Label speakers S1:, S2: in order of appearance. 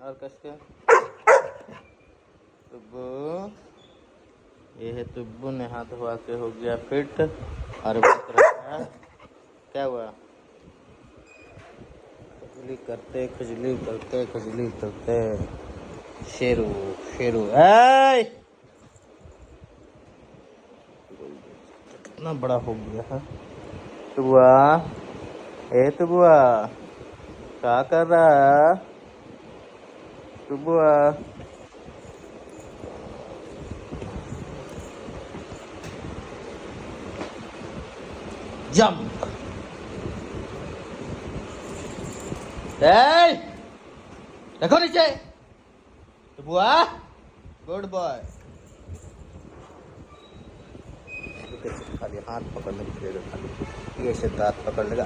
S1: और कस के तुब्बू, ये है तुब्बू ने हाथ धोआ के हो गया फिट और बच रहा है। क्या हुआ? खुजली करते शेरू शेरू ऐ कितना बड़ा हो गया है तुब्बुआ। ए तुब्बुआ क्या कर रहा है तुब्बुआ? जंप देखो नीचे तुब्बुआ, गुड बॉय। खाली हाथ पकड़ने के लिए खाली ये से दांत पकड़ लेगा।